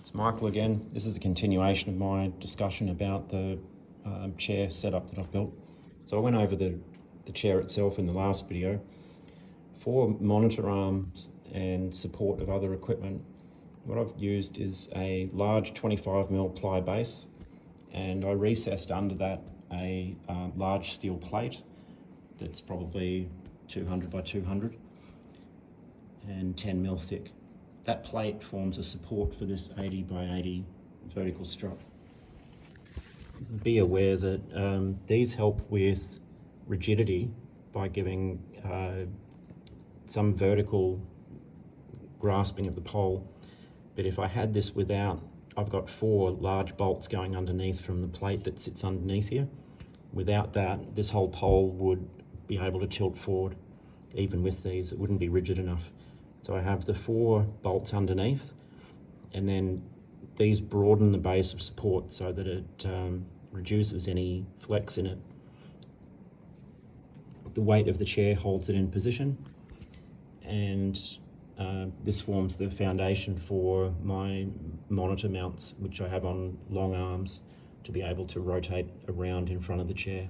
It's Michael again. This is a continuation of my discussion about the chair setup that I've built. So I went over the chair itself in the last video. For monitor arms and support of other equipment, what I've used is a large 25mm ply base, and I recessed under that a large steel plate that's probably 200 by 200 and 10mm thick. That plate forms a support for this 80 by 80 vertical strut. Be aware that these help with rigidity by giving some vertical grasping of the pole. But if I had this without, I've got 4 large bolts going underneath from the plate that sits underneath here. Without that, this whole pole would be able to tilt forward. Even with these, it wouldn't be rigid enough. So I have the 4 bolts underneath, and then these broaden the base of support so that it reduces any flex in it. The weight of the chair holds it in position, and this forms the foundation for my monitor mounts, which I have on long arms to be able to rotate around in front of the chair.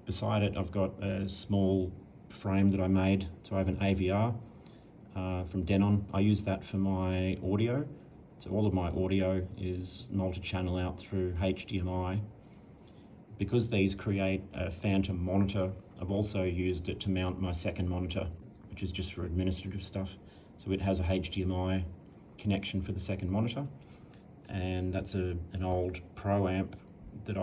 Beside it, I've got a small frame that I made. So I have an AVR from Denon. I use that for my audio. So all of my audio is multi-channel out through HDMI. Because these create a phantom monitor, I've also used it to mount my second monitor, which is just for administrative stuff. So it has a HDMI connection for the second monitor, and that's an old Pro amp that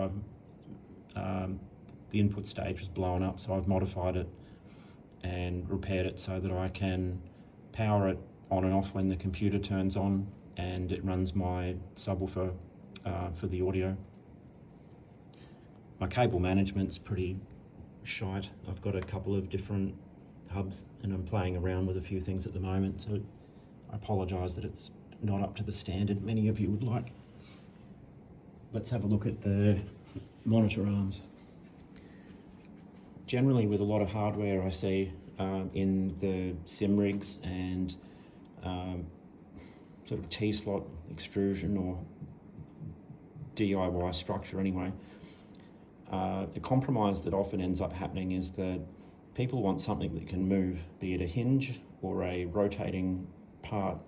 the input stage was blown up, so I've modified it and repaired it so that I can power it on and off when the computer turns on, and it runs my subwoofer for the audio. My cable management's pretty shite. I've got a couple of different hubs and I'm playing around with a few things at the moment, so I apologise that it's not up to the standard many of you would like. Let's have a look at the monitor arms. Generally, with a lot of hardware I see in the sim rigs and sort of T-slot extrusion or DIY structure anyway, the compromise that often ends up happening is that people want something that can move, be it a hinge or a rotating part,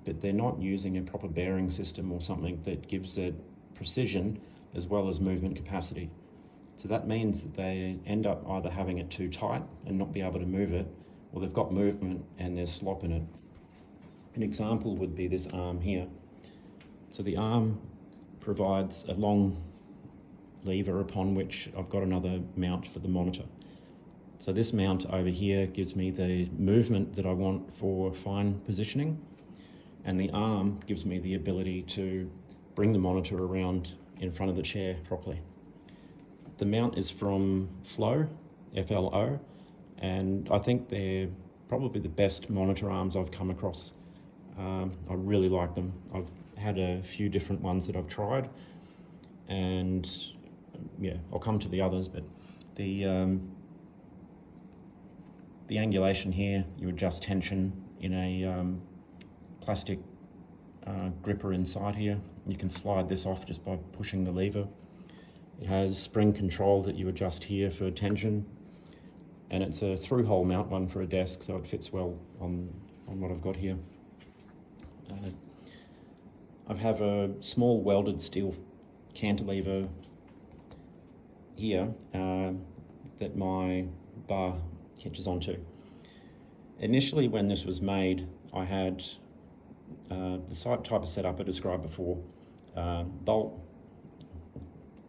but they're not using a proper bearing system or something that gives it precision as well as movement capacity. So that means that they end up either having it too tight and not be able to move it, or they've got movement and there's slop in it. An example would be this arm here. So the arm provides a long lever upon which I've got another mount for the monitor. So this mount over here gives me the movement that I want for fine positioning, and the arm gives me the ability to bring the monitor around in front of the chair properly. The mount is from Flow, FLO, and I think they're probably the best monitor arms I've come across. I really like them. I've had a few different ones that I've tried, and yeah, I'll come to the others, but the angulation here, you adjust tension in a plastic gripper inside here. You can slide this off just by pushing the lever. It has spring control that you adjust here for tension, and it's a through-hole mount one for a desk, so it fits well on what I've got here. I have a small welded steel cantilever here that my bar hitches onto. Initially, when this was made, I had the type of setup I described before: bolt,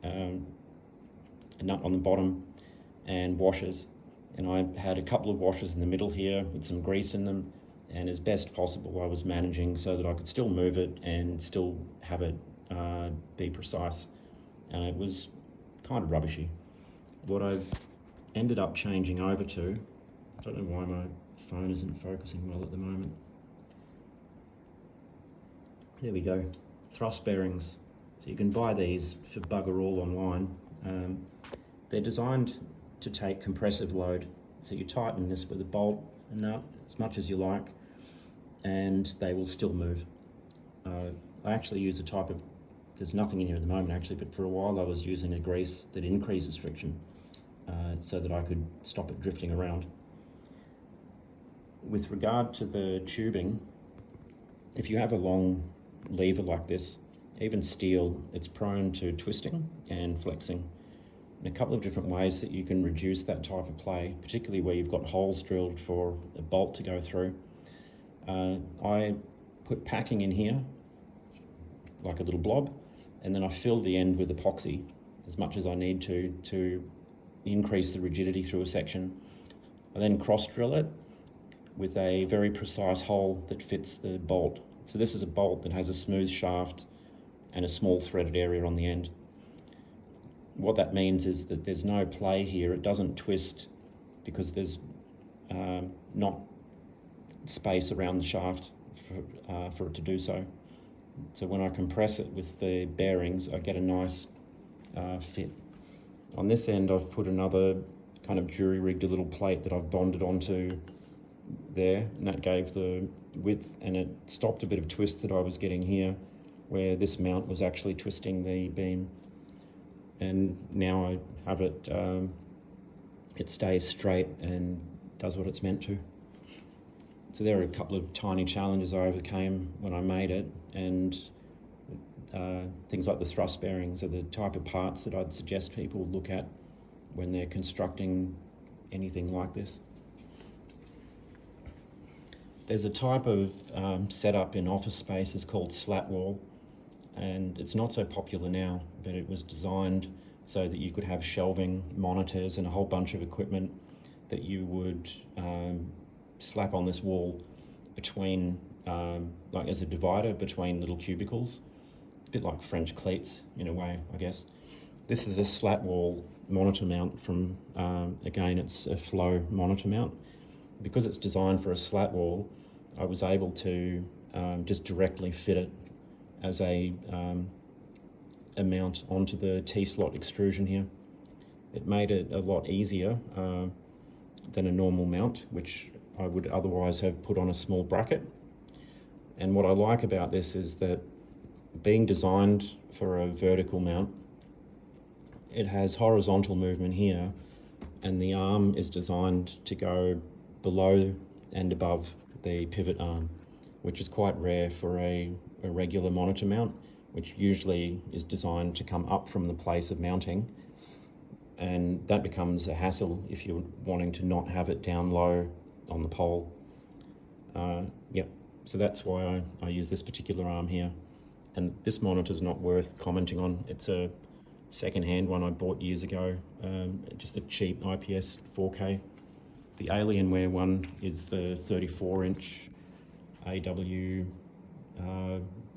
a nut on the bottom, and washers. And I had a couple of washers in the middle here with some grease in them, and as best possible I was managing so that I could still move it and still have it be precise. And it was kind of rubbishy. What I've ended up changing over to, I don't know why my phone isn't focusing well at the moment. There we go, thrust bearings. So you can buy these for bugger all online. They're designed to take compressive load. So you tighten this with a bolt and nut as much as you like, and they will still move. I actually use a type of, there's nothing in here at the moment actually, but for a while I was using a grease that increases friction so that I could stop it drifting around. With regard to the tubing, if you have a long lever like this, even steel, it's prone to twisting and flexing. And a couple of different ways that you can reduce that type of play, particularly where you've got holes drilled for a bolt to go through. I put packing in here, like a little blob, and then I fill the end with epoxy as much as I need to increase the rigidity through a section. I then cross drill it with a very precise hole that fits the bolt. So this is a bolt that has a smooth shaft and a small threaded area on the end. What that means is that there's no play here. It doesn't twist because there's not space around the shaft for it to do so. So when I compress it with the bearings, I get a nice fit. On this end, I've put another kind of jury-rigged a little plate that I've bonded onto there, and that gave the width, and it stopped a bit of twist that I was getting here, where this mount was actually twisting the beam. And now I have it, it stays straight and does what it's meant to. So there are a couple of tiny challenges I overcame when I made it, and things like the thrust bearings are the type of parts that I'd suggest people look at when they're constructing anything like this. There's a type of setup in office spaces called slat wall, and it's not so popular now, but it was designed so that you could have shelving, monitors, and a whole bunch of equipment that you would slap on this wall between, like as a divider between little cubicles, a bit like French cleats in a way, I guess. This is a slat wall monitor mount from, again, it's a flow monitor mount. Because it's designed for a slat wall, I was able to just directly fit it as a mount onto the T-slot extrusion here. It made it a lot easier than a normal mount, which I would otherwise have put on a small bracket. And what I like about this is that being designed for a vertical mount, it has horizontal movement here, and the arm is designed to go below and above the pivot arm, which is quite rare for a regular monitor mount, which usually is designed to come up from the place of mounting, and that becomes a hassle if you're wanting to not have it down low on the pole. So that's why I use this particular arm here. And this monitor's not worth commenting on. It's a second-hand one I bought years ago, just a cheap IPS 4K. The Alienware one is the 34-inch AW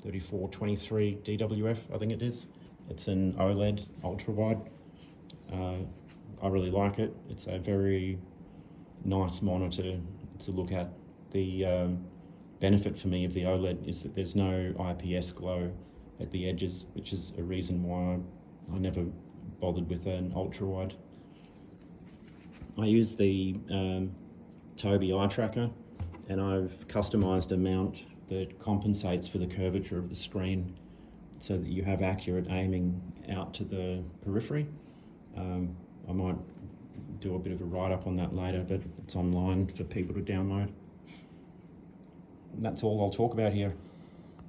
3423 DWF, I think it is. It's an OLED ultra-wide. I really like it. It's a very nice monitor to look at. The benefit for me of the OLED is that there's no IPS glow at the edges, which is a reason why I never bothered with an ultra-wide. I use the Tobii eye tracker, and I've customized a mount that compensates for the curvature of the screen so that you have accurate aiming out to the periphery. I might do a bit of a write-up on that later, but it's online for people to download. And that's all I'll talk about here.